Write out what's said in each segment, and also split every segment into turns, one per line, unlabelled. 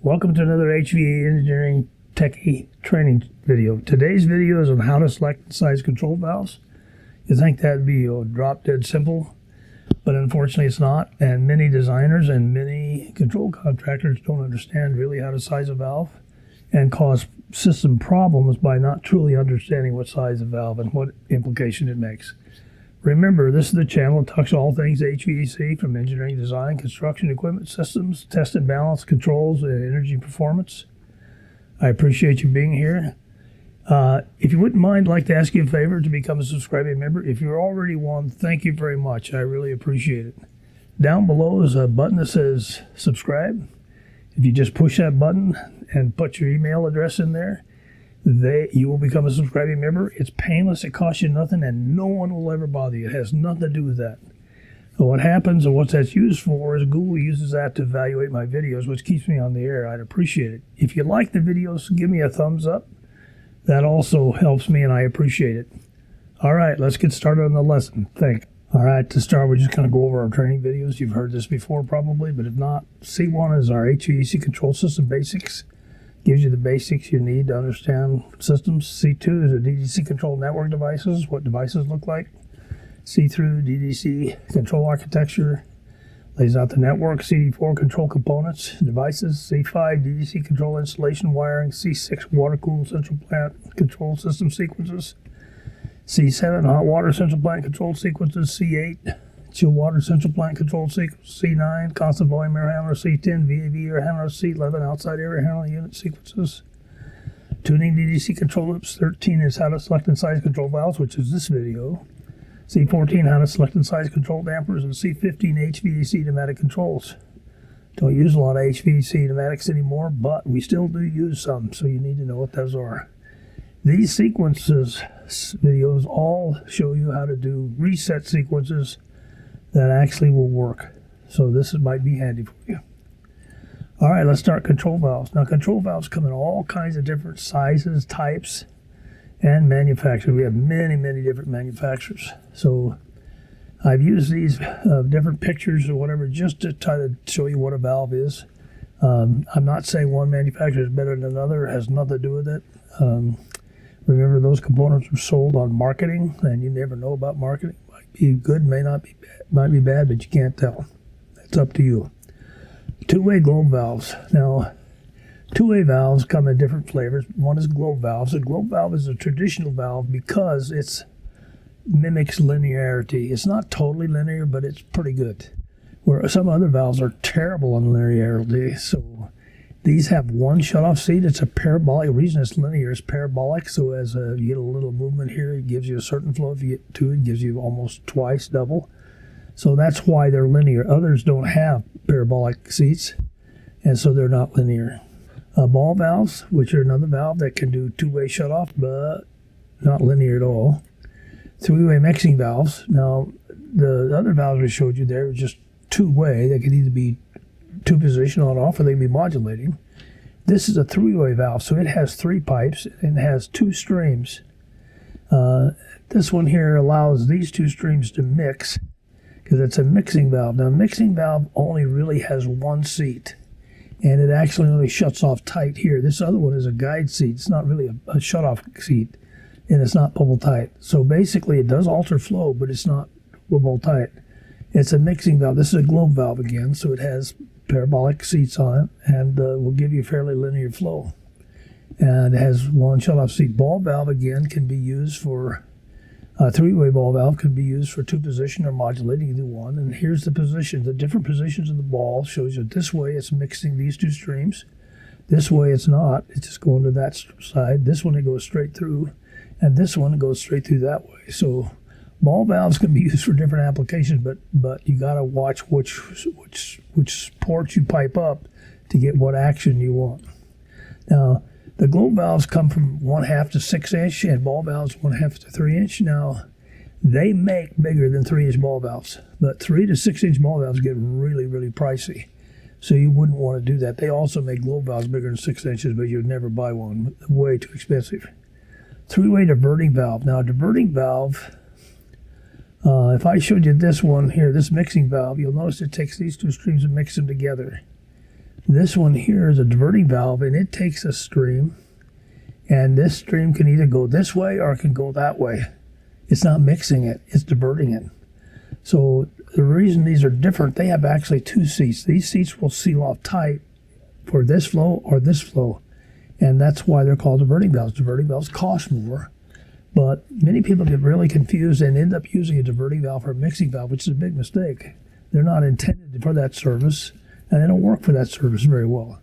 Welcome to another HVAC-Engineering-Techie training video. Today's video is on how to select and size control valves. You think that'd be drop dead simple, but unfortunately it's not. And many designers and many control contractors don't understand really how to size a valve and cause system problems by not truly understanding what size of valve and what implication it makes. Remember, this is the channel that talks all things HVAC, from engineering design, construction equipment systems, test and balance, controls, and energy performance. I appreciate you being here. If you wouldn't mind, I'd like to ask you a favor to become a subscribing member. If you're already one, thank you very much. I really appreciate it. Down below is a button that says subscribe. If you just push that button and put your email address in there, you will become a subscribing member. It's painless, it costs you nothing, and no one will ever bother you. It has nothing to do with that. So what happens and what that's used for is Google uses that to evaluate my videos, which keeps me on the air. I'd appreciate it. If you like the videos, give me a thumbs up. That also helps me, and I appreciate it. All right, let's get started on the lesson. Thanks. All right, to start, we're just going to go over our training videos. You've heard this before probably, but if not, C1 is our HVAC control system basics. Gives you the basics you need to understand systems. C2 is a DDC control network devices, what devices look like. C3, DDC control architecture, lays out the network. CD4, control components, devices. C5, DDC control installation wiring. C6, water-cooled central plant control system sequences. C7, hot water central plant control sequences. C8, chill water central plant control sequence. C9, constant volume air handler. C10, VAV air handler. C11, outside air handler unit sequences. Tuning DDC control loops. 13 is how to select and size control valves, which is this video. C14, how to select and size control dampers. And C15, HVAC pneumatic controls. Don't use a lot of HVAC pneumatics anymore, but we still do use some, so you need to know what those are. These sequences videos all show you how to do reset sequences that actually will work. So this might be handy for you. All right, let's start control valves. Now, control valves come in all kinds of different sizes, types, and manufacturers. We have many, many different manufacturers. So I've used these different pictures or whatever just to try to show you what a valve is. I'm not saying one manufacturer is better than another. It has nothing to do with it. Remember, those components are sold on marketing, and you never know about marketing. Might be good, may not be bad, might be bad, but you can't tell. It's up to you. Two-way globe valves. Now, two-way valves come in different flavors. One is globe valves. A globe valve is a traditional valve because it mimics linearity. It's not totally linear, but it's pretty good. Where some other valves are terrible on linearity. So these have one shutoff seat. It's a parabolic. The reason it's linear is parabolic. So as you get a little movement here, it gives you a certain flow. If you get two, it gives you almost twice, double. So that's why they're linear. Others don't have parabolic seats, and so they're not linear. Ball valves, which are another valve that can do two-way shutoff, but not linear at all. Three-way mixing valves. Now, the other valves we showed you there are just two-way. They could either be two-position on-off, or they can be modulating. This is a three-way valve, so it has three pipes and has two streams. This one here allows these two streams to mix, because it's a mixing valve. Now, a mixing valve only really has one seat, and it actually only shuts off tight here. This other one is a guide seat. It's not really a shut-off seat, and it's not bubble tight. So basically, it does alter flow, but it's not bubble tight. It's a mixing valve. This is a globe valve again, so it has parabolic seats on it, and will give you fairly linear flow. And it has one shut-off seat. Ball valve, again, can be used for a three-way ball valve can be used for two-position or modulating, either one. And here's the position. The different positions of the ball shows you this way it's mixing these two streams. This way it's not. It's just going to that side. This one it goes straight through, and this one it goes straight through that way. So ball valves can be used for different applications, but you got to watch which ports you pipe up to get what action you want. Now, the globe valves come from 1/2 to 6 inch, and ball valves 1/2 to 3 inch. Now, they make bigger than 3-inch ball valves, but 3 to 6 inch ball valves get really, really pricey. So you wouldn't want to do that. They also make globe valves bigger than 6 inches, but you'd never buy one. Way too expensive. Three-way diverting valve. Now, a diverting valve, if I showed you this one here, this mixing valve, you'll notice it takes these two streams and mixes them together. This one here is a diverting valve, and it takes a stream, and this stream can either go this way or it can go that way. It's not mixing it, it's diverting it. So the reason these are different, they have actually two seats. These seats will seal off tight for this flow or this flow, and that's why they're called diverting valves. Diverting valves cost more, but many people get really confused and end up using a diverting valve for a mixing valve, which is a big mistake. They're not intended for that service, and they don't work for that service very well.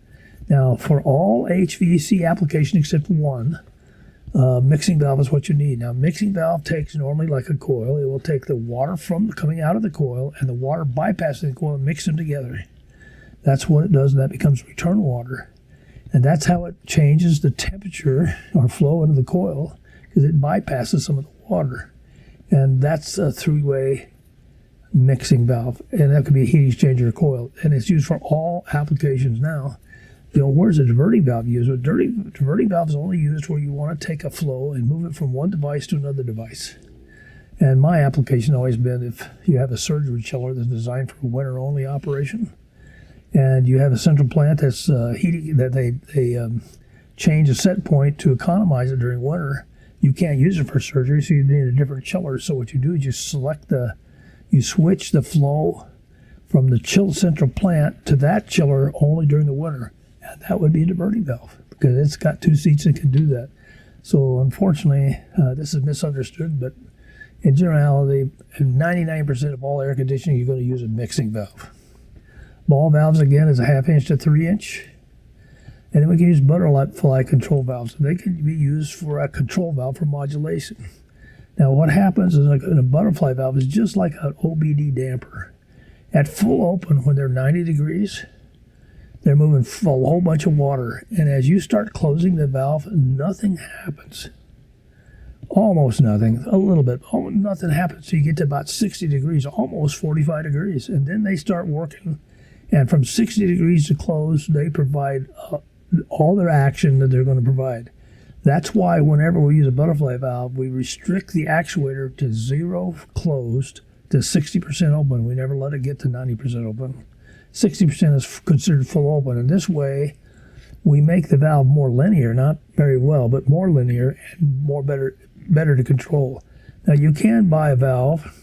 Now, for all HVAC applications except one, mixing valve is what you need. Now, mixing valve takes normally like a coil. It will take the water from coming out of the coil and the water bypassing the coil and mix them together. That's what it does, and that becomes return water. And that's how it changes the temperature or flow into the coil, because it bypasses some of the water. And that's a three-way mixing valve, and that could be a heat exchanger or coil, and it's used for all applications now. Where's a diverting valve used? A diverting valve is only used where you want to take a flow and move it from one device to another device. And my application has always been if you have a surgery chiller that's designed for winter-only operation, and you have a central plant that's heating, that they change a set point to economize it during winter, you can't use it for surgery, so you need a different chiller. So what you do is you switch the flow from the chill central plant to that chiller only during the winter. And that would be a diverting valve because it's got two seats that can do that. So unfortunately, this is misunderstood, but in generality, 99% of all air conditioning, you're going to use a mixing valve. Ball valves, again, is a 1/2 inch to 3 inch. And then we can use butterfly control valves. They can be used for a control valve for modulation. Now, what happens is in a butterfly valve is just like an OBD damper. At full open, when they're 90 degrees, they're moving a whole bunch of water. And as you start closing the valve, nothing happens. Almost nothing. A little bit. Nothing happens. So you get to about 60 degrees, almost 45 degrees. And then they start working. And from 60 degrees to close, they provide all their action that they're going to provide. That's why whenever we use a butterfly valve, we restrict the actuator to 0 closed to 60% open. We never let it get to 90% open. 60% is considered full open. And this way, we make the valve more linear, not very well, but more linear and better to control. Now, you can buy a valve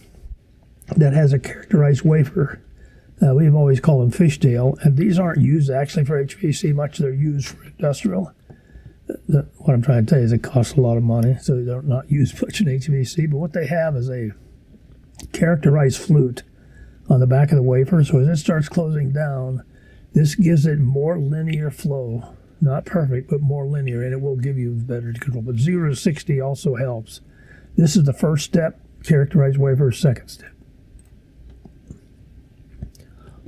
that has a characterized wafer. We've always called them fishtail, and these aren't used actually for HVAC much. They're used for industrial. What I'm trying to tell you is it costs a lot of money, so they're not used much in HVAC. But what they have is a characterized flute on the back of the wafer. So as it starts closing down, this gives it more linear flow. Not perfect, but more linear, and it will give you better control. But 0 to 60 also helps. This is the first step, characterized wafer, second step.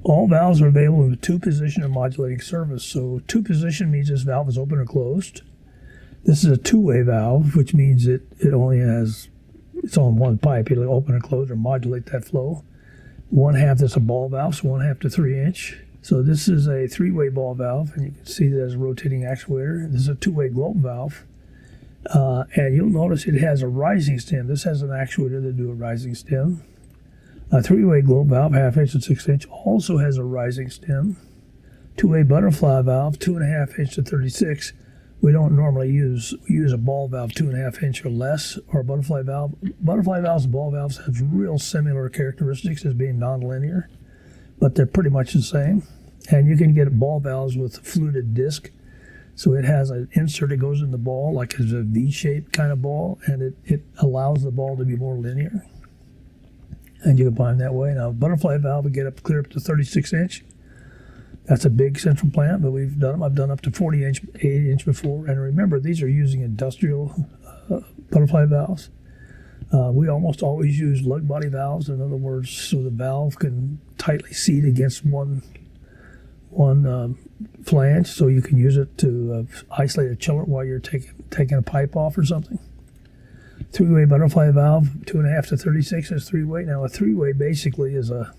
All valves are available in the 2-position or modulating service. So 2-position means this valve is open or closed. This is a 2-way valve, which means it only has, it's on one pipe. It'll open or close or modulate that flow. 1/2 is a ball valve, so 1/2 to 3 inch. So this is a 3-way ball valve, and you can see that as a rotating actuator. This is a 2-way globe valve. And you'll notice it has a rising stem. This has an actuator that do a rising stem. A 3-way globe valve, 1/2 inch to 6 inch, also has a rising stem. 2-way butterfly valve, 2.5 inch to 36. We don't normally use a ball valve 2.5 inch or less, or a butterfly valve. Butterfly valves and ball valves have real similar characteristics as being nonlinear, but they're pretty much the same. And you can get ball valves with a fluted disc. So it has an insert that goes in the ball, like it's a V-shaped kind of ball, and it allows the ball to be more linear. And you can buy them that way. Now, butterfly valve will get clear up to 36 inch. That's a big central plant, but we've done them. I've done up to 40 inch, 80 inch before. And remember, these are using industrial butterfly valves. We almost always use lug body valves. In other words, so the valve can tightly seat against one flange, so you can use it to isolate a chiller while you're taking a pipe off or something. 3-way butterfly valve, 2.5 to 36 is 3-way. Now, a 3-way basically is a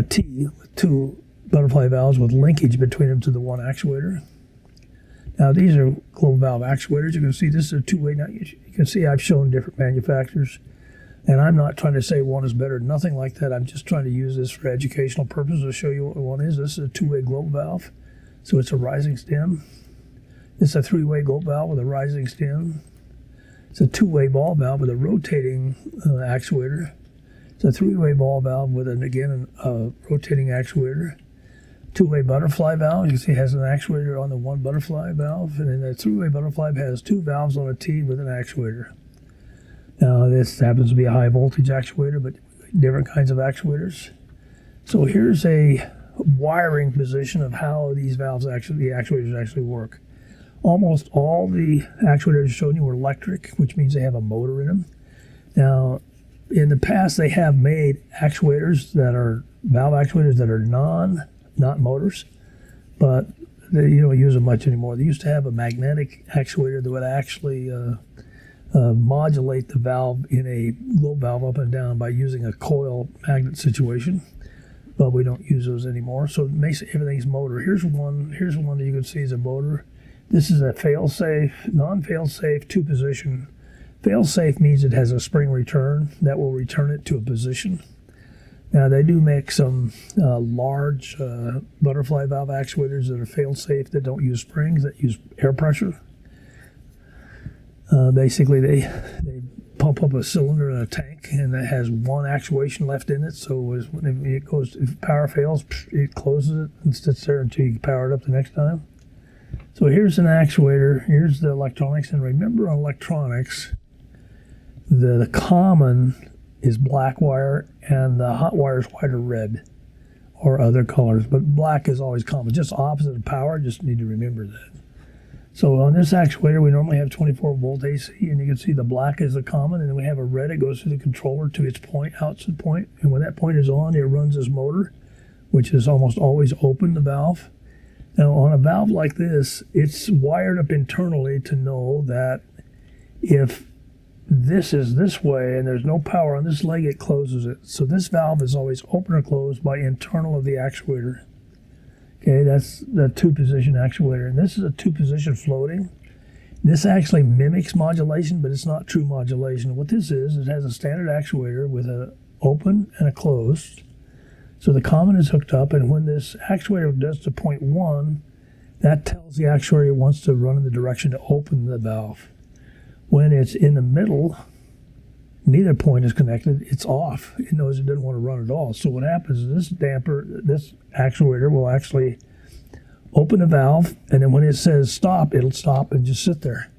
T with 2 butterfly valves with linkage between them to the one actuator. Now, these are globe valve actuators. You can see this is a 2-way. Now, you can see I've shown different manufacturers. And I'm not trying to say one is better, nothing like that. I'm just trying to use this for educational purposes to show you what one is. This is a two-way globe valve, so it's a rising stem. This is a three-way globe valve with a rising stem. It's a two-way ball valve with a rotating actuator. It's a three-way ball valve with, a rotating actuator. Two-way butterfly valve, you can see it has an actuator on the one butterfly valve, and then the three-way butterfly has two valves on a T with an actuator. Now, this happens to be a high voltage actuator, but different kinds of actuators. So here's a wiring position of how these valves the actuators actually work. Almost all the actuators shown you were electric, which means they have a motor in them. Now, in the past, they have made actuators that are valve actuators that are not motors, but you don't use them much anymore. They used to have a magnetic actuator that would actually modulate the valve in a globe valve up and down by using a coil magnet situation, but we don't use those anymore. So it makes everything's motor. Here's one that you can see is a motor. This is a fail-safe, non-fail-safe two-position. Fail-safe means it has a spring return that will return it to a position. Now, they do make some large butterfly valve actuators that are fail-safe that don't use springs, that use air pressure. Basically, they pump up a cylinder in a tank, and it has one actuation left in it. So when it goes, if power fails, it closes it and sits there until you power it up the next time. So here's an actuator. Here's the electronics, and remember on electronics, the common is black wire, and the hot wire is white or red, or other colors. But black is always common, just opposite of power. Just need to remember that. So on this actuator, we normally have 24 volt AC, and you can see the black is the common, and then we have a red that goes through the controller to its output point, and when that point is on, it runs this motor, which is almost always open, the valve. Now on a valve like this, it's wired up internally to know that if this is this way and there's no power on this leg, it closes it. So this valve is always open or closed by internal of the actuator. Okay, that's the two-position actuator. And this is a two-position floating. This actually mimics modulation, but it's not true modulation. What this is, it has a standard actuator with an open and a closed. So the common is hooked up, and when this actuator does to point 1, that tells the actuator it wants to run in the direction to open the valve. When it's in the middle, neither point is connected, it's off. It knows it doesn't want to run at all. So what happens is this actuator will actually open the valve, and then when it says stop, it'll stop and just sit there.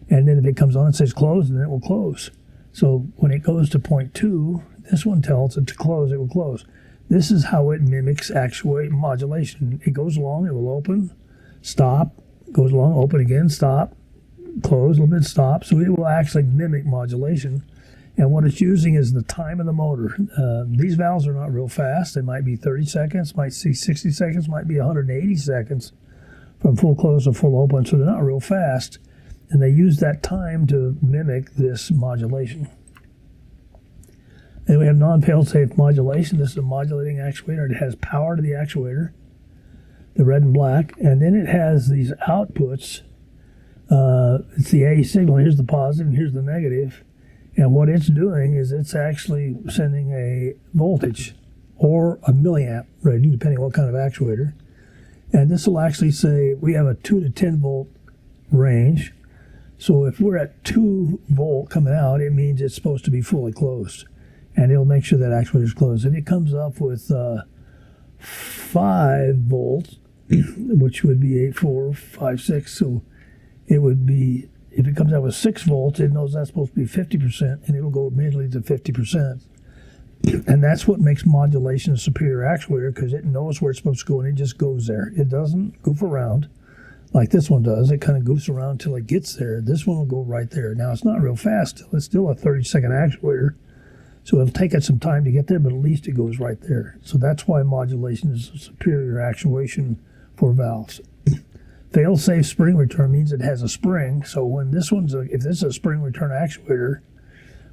And then if it comes on and says close, then it will close. So when it goes to point 2, this one tells it to close, it will close. This is how it mimics actuate modulation. It goes along, it will open, stop, goes along, open again, stop, close, a little bit, stop. So it will actually mimic modulation. And what it's using is the time of the motor. These valves are not real fast. They might be 30 seconds, might be 60 seconds, might be 180 seconds from full close to full open. So they're not real fast. And they use that time to mimic this modulation. And we have non-fail-safe modulation. This is a modulating actuator. It has power to the actuator, the red and black. And then it has these outputs. It's the A signal. Here's the positive and here's the negative. And what it's doing is it's actually sending a voltage or a milliamp rating, depending on what kind of actuator. And this will actually say we have a 2 to 10 volt range. So if we're at 2 volt coming out, it means it's supposed to be fully closed. And it'll make sure that actuator is closed. If it comes up with 5 volts, which would be 8, 4, 5, 6, so it would be, if it comes out with 6 volts, it knows that's supposed to be 50%, and it'll go immediately to 50%. And that's what makes modulation a superior actuator, because it knows where it's supposed to go, and it just goes there. It doesn't goof around like this one does. It kind of goofs around until it gets there. This one will go right there. Now, it's not real fast. It's still a 30-second actuator, so it'll take it some time to get there, but at least it goes right there. So that's why modulation is a superior actuation for valves. Fail-safe spring return means it has a spring. So when this one's, if this is a spring return actuator,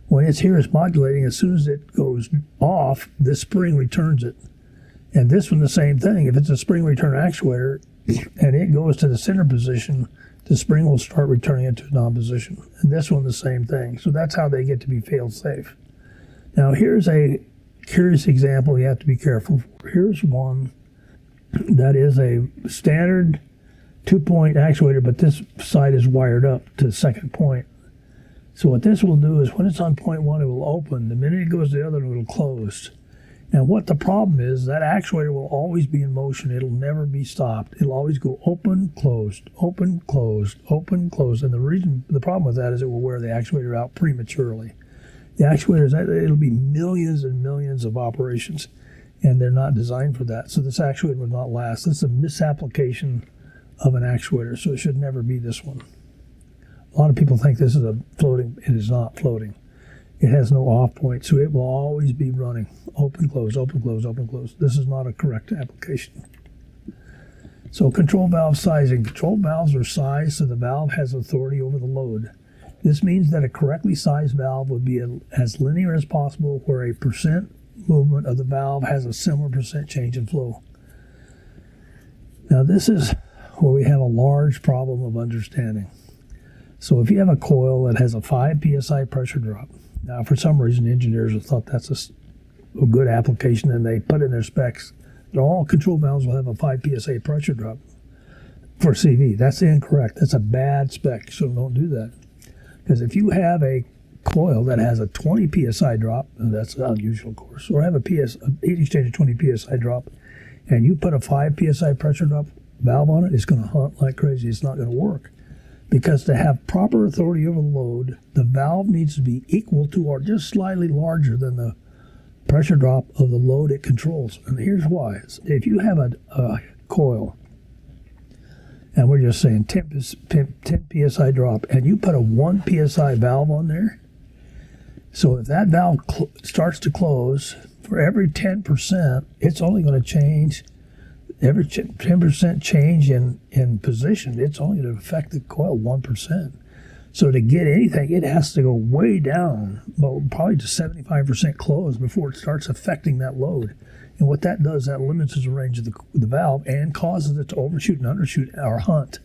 when it's here, it's modulating. As soon as it goes off, this spring returns it. And this one, the same thing. If it's a spring return actuator and it goes to the center position, the spring will start returning it to non-position. And this one, the same thing. So that's how they get to be fail-safe. Now here's a curious example you have to be careful for. Here's one that is a standard 2-point actuator, but this side is wired up to the second point. So what this will do is when it's on point 1, it will open. The minute it goes to the other, it will close. And what the problem is, that actuator will always be in motion. It'll never be stopped. It'll always go open, closed, open, closed, open, closed. And the problem with that is it will wear the actuator out prematurely. The actuators, it'll be millions and millions of operations, and they're not designed for that. So this actuator will not last. This is a misapplication of an actuator, so it should never be this one. A lot of people think this is a floating. It is not floating. It has no off point, so it will always be running. Open, close, open, close, open, close. This is not a correct application. So control valve sizing. Control valves are sized so the valve has authority over the load. This means that a correctly sized valve would be as linear as possible, where a percent movement of the valve has a similar percent change in flow. Now this is where we have a large problem of understanding. So if you have a coil that has a 5 psi pressure drop, now for some reason engineers have thought that's a good application, and they put in their specs that all control valves will have a 5 psi pressure drop for CV. That's incorrect. That's a bad spec, so don't do that. Because if you have a coil that has a 20 psi drop, and that's unusual of course, or have a heat exchanger 20 psi drop, and you put a 5 psi pressure drop valve on it, it's going to hunt like crazy. It's not going to work. Because to have proper authority over the load, the valve needs to be equal to or just slightly larger than the pressure drop of the load it controls. And here's why. If you have a coil, and we're just saying 10 psi drop, and you put a 1 psi valve on there, so if that valve starts to close, for every 10%, it's only going to change. Every 10% change in position, it's only going to affect the coil 1%. So to get anything, it has to go way down, well, probably to 75% close before it starts affecting that load. And what that does, that limits the range of the valve and causes it to overshoot and undershoot or hunt.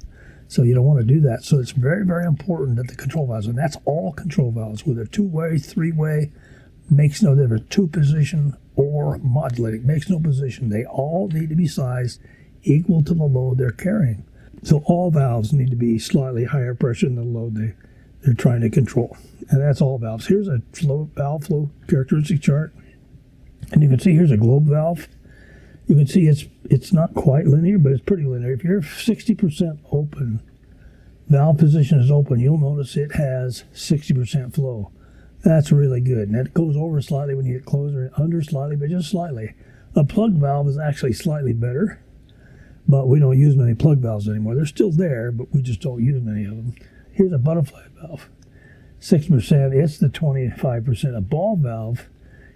So you don't want to do that. So it's very, very important that the control valves, and that's all control valves, whether 2-way, 3-way, makes no difference, 2-position or modulating, makes no position. They all need to be sized equal to the load they're carrying. So all valves need to be slightly higher pressure than the load they're trying to control. And that's all valves. Here's a valve flow characteristic chart. And you can see here's a globe valve. You can see it's not quite linear, but it's pretty linear. If you're 60% open, valve position is open, you'll notice it has 60% flow. That's really good. And it goes over slightly when you get closer, under slightly, but just slightly. A plug valve is actually slightly better, but we don't use many plug valves anymore. They're still there, but we just don't use many of them. Here's a butterfly valve. 6%, it's the 25%. A ball valve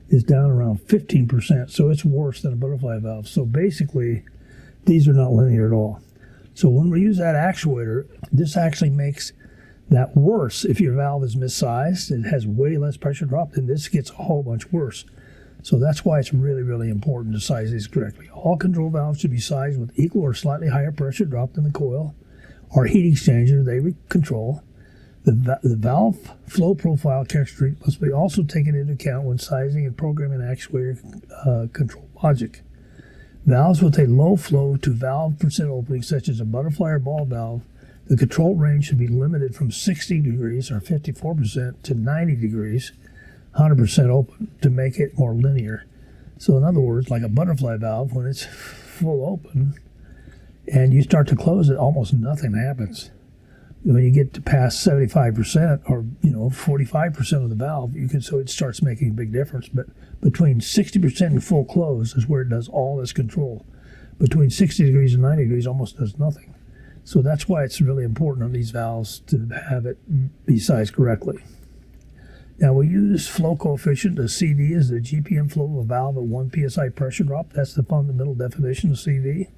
is down around 15%, so it's worse than a butterfly valve. So basically, these are not linear at all. So when we use that actuator, this actually makes that worse. If your valve is missized, it has way less pressure drop, then this gets a whole bunch worse. So that's why it's really, really important to size these correctly. All control valves should be sized with equal or slightly higher pressure drop than the coil or heat exchanger they control. The valve flow profile characteristic must be also taken into account when sizing and programming actuator control logic. Valves with a low flow to valve percent opening, such as a butterfly or ball valve, the control range should be limited from 60 degrees or 54% to 90 degrees, 100% open, to make it more linear. So in other words, like a butterfly valve, when it's full open and you start to close it, almost nothing happens. When you get to past 75% or 45% of the valve, so it starts making a big difference. But between 60% and full close is where it does all this control. Between 60 degrees and 90 degrees, almost does nothing. So that's why it's really important on these valves to have it be sized correctly. Now we use flow coefficient. The CV is the GPM flow of a valve at 1 psi pressure drop. That's the fundamental definition of CV.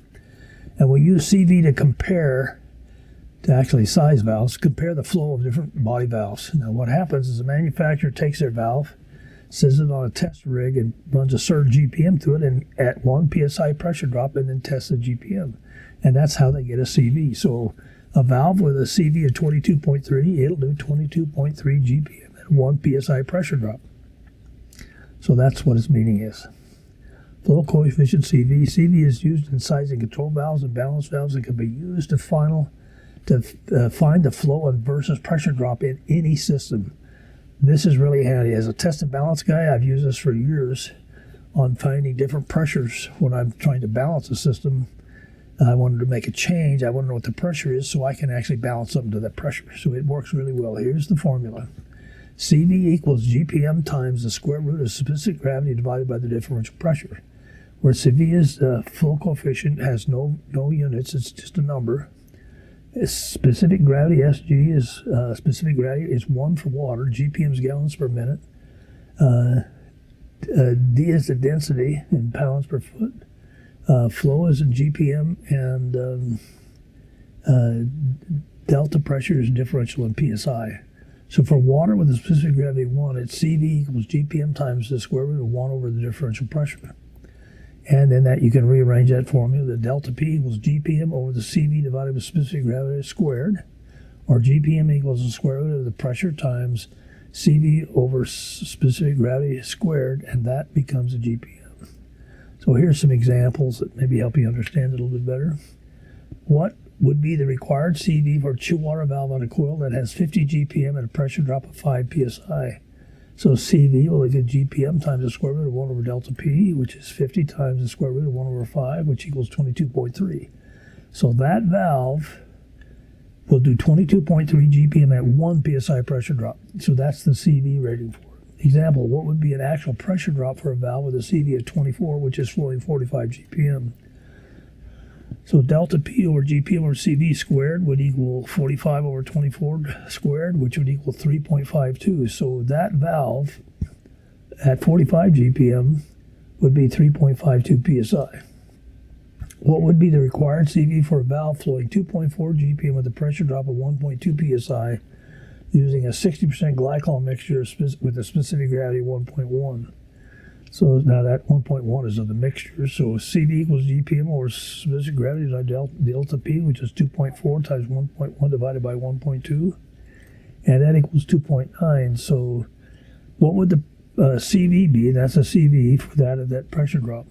And we use CV to compare, to actually size valves, compare the flow of different body valves. Now what happens is the manufacturer takes their valve, sets it on a test rig, and runs a certain GPM to it and at 1 psi pressure drop, and then tests the GPM. And that's how they get a CV. So a valve with a CV of 22.3, it'll do 22.3 GPM at 1 psi pressure drop. So that's what its meaning is. Flow coefficient CV. CV is used in sizing control valves and balance valves and can be used to find the flow and versus pressure drop in any system. This is really handy. As a test and balance guy, I've used this for years on finding different pressures when I'm trying to balance a system. I wanted to make a change. I want to know what the pressure is so I can actually balance something to that pressure. So it works really well. Here's the formula. CV equals GPM times the square root of specific gravity divided by the differential pressure. Where CV is the flow coefficient, has no units, it's just a number. Specific gravity, SG, is specific gravity is 1 for water, GPM is gallons per minute. D is the density in pounds per foot. Flow is in GPM, and delta pressure is differential in PSI. So for water with a specific gravity 1, it's CV equals GPM times the square root of 1 over the differential pressure. And then that you can rearrange that formula. The delta P equals GPM over the CV divided by specific gravity squared, or GPM equals the square root of the pressure times CV over specific gravity squared, and that becomes a GPM. So here's some examples that maybe help you understand it a little bit better. What would be the required CV for a chill water valve on a coil that has 50 GPM and a pressure drop of 5 PSI? So CV will equal GPM times the square root of 1 over delta P, which is 50 times the square root of 1 over 5, which equals 22.3. So that valve will do 22.3 GPM at 1 PSI pressure drop. So that's the CV rating for it. Example, what would be an actual pressure drop for a valve with a CV of 24, which is flowing 45 GPM? So delta P over GPM over CV squared would equal 45 over 24 squared, which would equal 3.52. So that valve at 45 GPM would be 3.52 PSI. What would be the required CV for a valve flowing 2.4 GPM with a pressure drop of 1.2 PSI using a 60% glycol mixture with a specific gravity of 1.1? So now that 1.1 is of the mixture. So CV equals GPM over specific gravity times delta P, which is 2.4 times 1.1 divided by 1.2. And that equals 2.9. So what would the CV be? That's a CV for that pressure drop.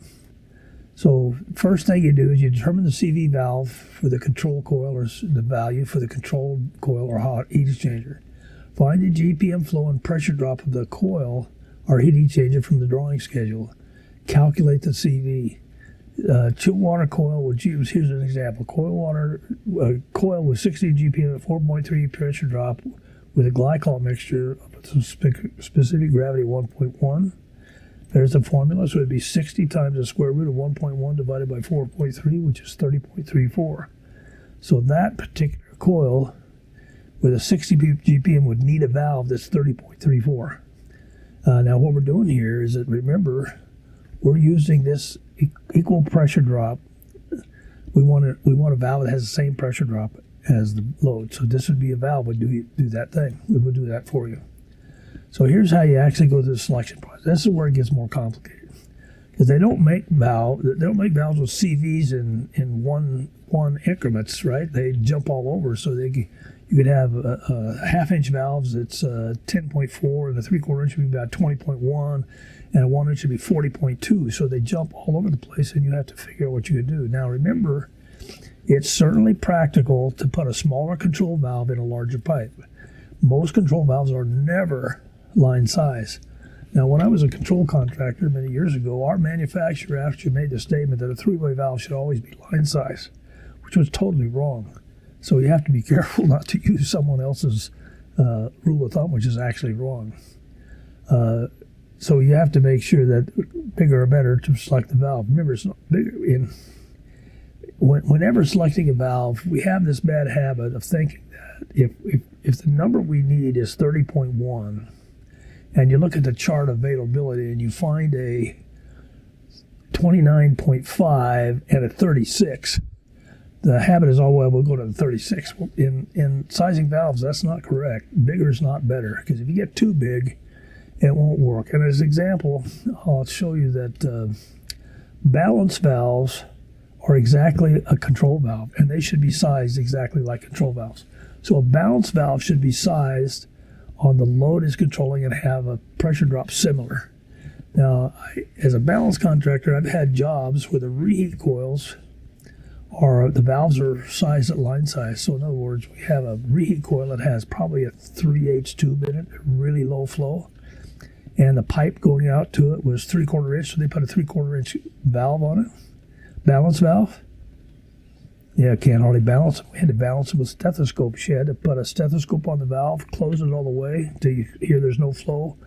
So first thing you do is you determine the CV valve for the control coil, or the value for the control coil or hot heat exchanger. Find the GPM flow and pressure drop of the coil or heat exchanger from the drawing schedule. Calculate the CV. Chill water coil would use, here's an example, coil with 60 GPM at 4.3 pressure drop with a glycol mixture of specific gravity 1.1. There's the formula, so it would be 60 times the square root of 1.1 divided by 4.3, which is 30.34. So that particular coil with a 60 GPM would need a valve that's 30.34. Now what we're doing here is that, remember, we're using this equal pressure drop. We want a valve that has the same pressure drop as the load. So this would be a valve that would do that thing. It would do that for you. So here's how you actually go through the selection process. This is where it gets more complicated, because they don't make valves with CVs in one increments, right? They jump all over. So you could have a half-inch valves that's 10.4, and a 3/4 inch would be about 20.1, and a 1 inch would be 40.2. So they jump all over the place, and you have to figure out what you could do. Now remember, it's certainly practical to put a smaller control valve in a larger pipe. Most control valves are never line size. Now, when I was a control contractor many years ago, our manufacturer actually made the statement that a three-way valve should always be line size, which was totally wrong. So you have to be careful not to use someone else's rule of thumb, which is actually wrong. So you have to make sure that bigger or better to select the valve. Remember, it's not bigger. Whenever selecting a valve, we have this bad habit of thinking that if the number we need is 30.1, and you look at the chart of availability and you find a 29.5 and a 36, the habit is, oh, well, we'll go to the 36. Well, in sizing valves, that's not correct. Bigger is not better, because if you get too big, it won't work. And as an example, I'll show you that balance valves are exactly a control valve, and they should be sized exactly like control valves. So a balance valve should be sized on the load it's controlling and have a pressure drop similar. Now, as a balance contractor, I've had jobs where the reheat coils the valves are sized at line size. So in other words, we have a reheat coil that has probably a 3/8 tube in it, really low flow, and the pipe going out to it was 3/4 inch, so they put a 3/4 inch valve on it, balance valve. Yeah, can't hardly balance it. We had to balance it with stethoscopes. She had to put a stethoscope on the valve, close it all the way until you hear there's no flow,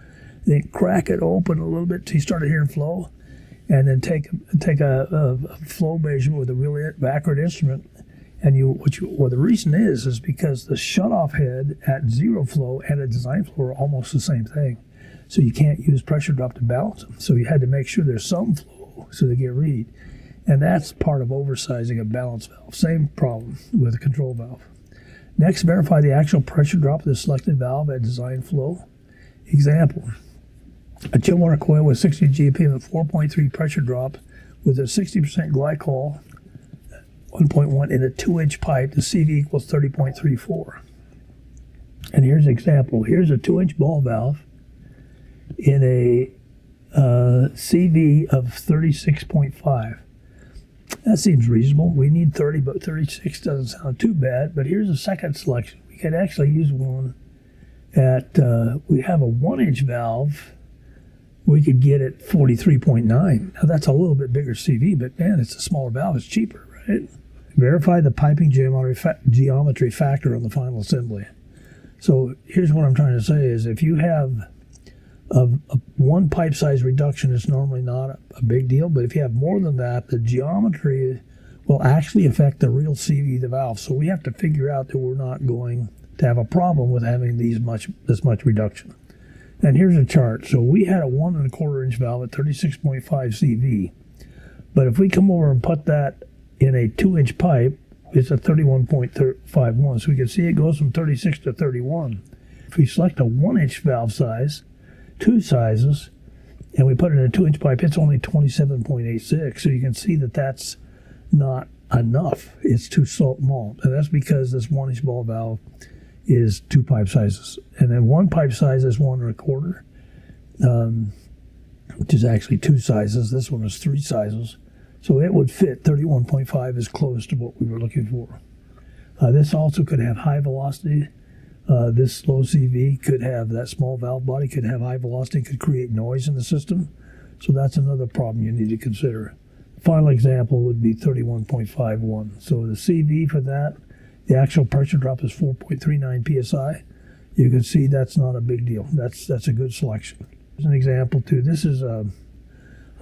then crack it open a little bit till you started hearing flow, and then take a flow measurement with a really accurate instrument. And the reason is because the shutoff head at zero flow and a design flow are almost the same thing. So you can't use pressure drop to balance them. So you had to make sure there's some flow so they get read. And that's part of oversizing a balance valve. Same problem with a control valve. Next, verify the actual pressure drop of the selected valve at design flow. Example, a chill water coil with 60 GPM at 4.3 pressure drop with a 60% glycol 1.1 in a 2-inch pipe. The CV equals 30.34. And here's an example. Here's a 2-inch ball valve in a CV of 36.5. That seems reasonable. We need 30, but 36 doesn't sound too bad. But here's a second selection. We could actually use one at, we have a 1-inch valve. We could get it 43.9. Now that's a little bit bigger CV, but man, it's a smaller valve. It's cheaper, right? Verify the piping geometry factor on the final assembly. So here's what I'm trying to say is if you have a one pipe size reduction, is normally not a big deal, but if you have more than that, the geometry will actually affect the real CV of the valve. So we have to figure out that we're not going to have a problem with having this much reduction. And here's a chart. So we had a 1.25 inch valve at 36.5 CV, but if we come over and put that in a 2-inch pipe, it's a 31.51. So we can see it goes from 36 to 31. If we select a 1-inch valve size, two sizes, and we put it in a 2-inch pipe, it's only 27.86. So you can see that that's not enough. It's too small. And that's because this 1-inch ball valve is 2 pipe sizes. And then 1 pipe size is 1.25, which is actually 2 sizes. This one is 3 sizes. So it would fit 31.5 is close to what we were looking for. This also could have high velocity. This low CV could have, that small valve body could have high velocity, could create noise in the system. So that's another problem you need to consider. The final example would be 31.51. So the CV for that, the actual pressure drop is 4.39 PSI. You can see that's not a big deal. That's a good selection. Here's an example too. This is a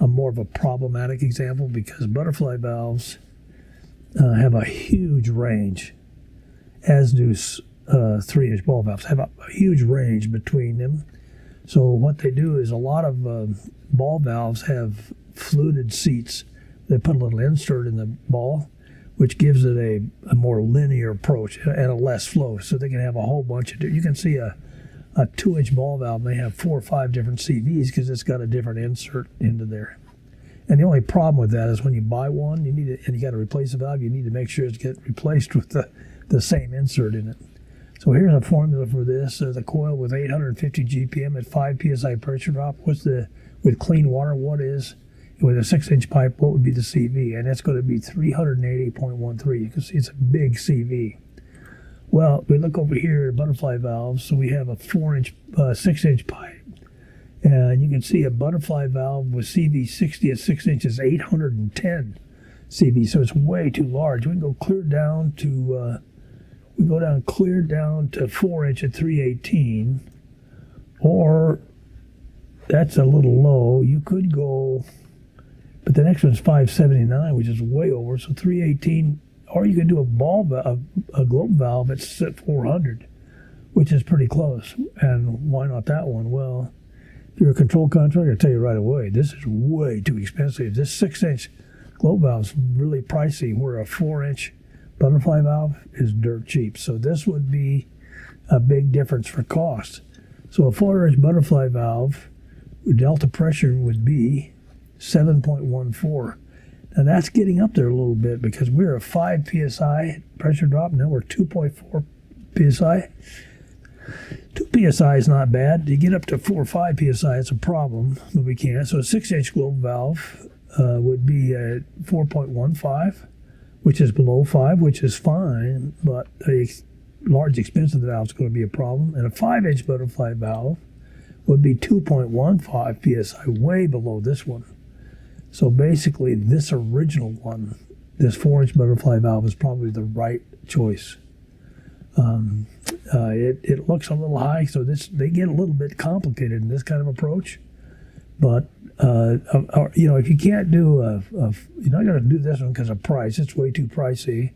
more of a problematic example because butterfly valves have a huge range, as do 3-inch ball valves have a huge range between them. So what they do is a lot of ball valves have fluted seats. They put a little insert in the ball, which gives it a more linear approach and a less flow. So they can have a whole bunch of, you can see a 2-inch ball valve may have 4 or 5 different CVs because it's got a different insert into there. And the only problem with that is when you buy one, and you got to replace the valve, you need to make sure it's get replaced with the same insert in it. So here's a formula for this. The coil with 850 GPM at 5 PSI pressure drop. With clean water, what is? With a 6-inch pipe, what would be the CV? And it's going to be 380.13. You can see it's a big CV. Well, we look over here at butterfly valves. So we have a 6-inch pipe. And you can see a butterfly valve with CV 60 at 6 inches, 810 CV. So it's way too large. We can go clear down to... clear down to 4-inch at 318, or that's a little low. You could go, but the next one's 579, which is way over, so 318, or you could do a globe valve at 400, which is pretty close. And why not that one? Well, if you're a control contractor, I'll tell you right away, this is way too expensive. This 6-inch globe valve is really pricey, where a 4-inch butterfly valve is dirt cheap. So this would be a big difference for cost. So a 4-inch butterfly valve, delta pressure would be 7.14. Now that's getting up there a little bit because we're a 5 PSI pressure drop. Now we're 2.4 PSI. 2 psi is not bad. You get up to 4 or 5 psi, it's a problem, but we can't. So a 6-inch globe valve would be at 4.15, which is below 5, which is fine, but a large expensive valve is going to be a problem. And a 5-inch butterfly valve would be 2.15 psi, way below this one. So basically, this original one, this 4-inch butterfly valve, is probably the right choice. It looks a little high, so they get a little bit complicated in this kind of approach. But if you can't do you're not going to do this one because of price. It's way too pricey.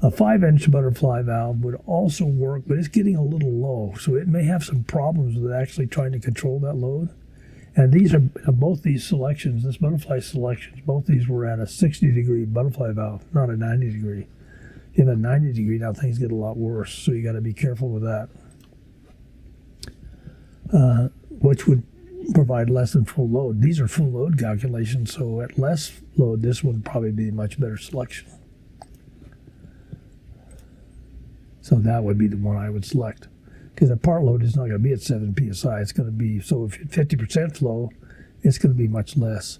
A 5-inch butterfly valve would also work, but it's getting a little low, so it may have some problems with actually trying to control that load. And these are both these selections, this butterfly selections, both these were at a 60-degree butterfly valve, not a 90-degree. In a 90-degree, now things get a lot worse, so you got to be careful with that. Which would provide less than full load. These are full load calculations, so at less load, this would probably be a much better selection. So that would be the one I would select. Because the part load is not going to be at 7 psi. It's going to be, so if 50% flow, it's going to be much less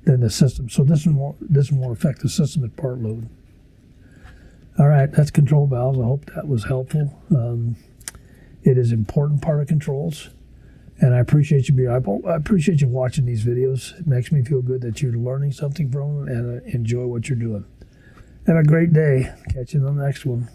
than the system. So this one won't affect the system at part load. All right, that's control valves. I hope that was helpful. It is an important part of controls, and I appreciate you watching these videos. It makes me feel good that you're learning something from them and enjoy what you're doing. Have a great day. Catch you on the next one.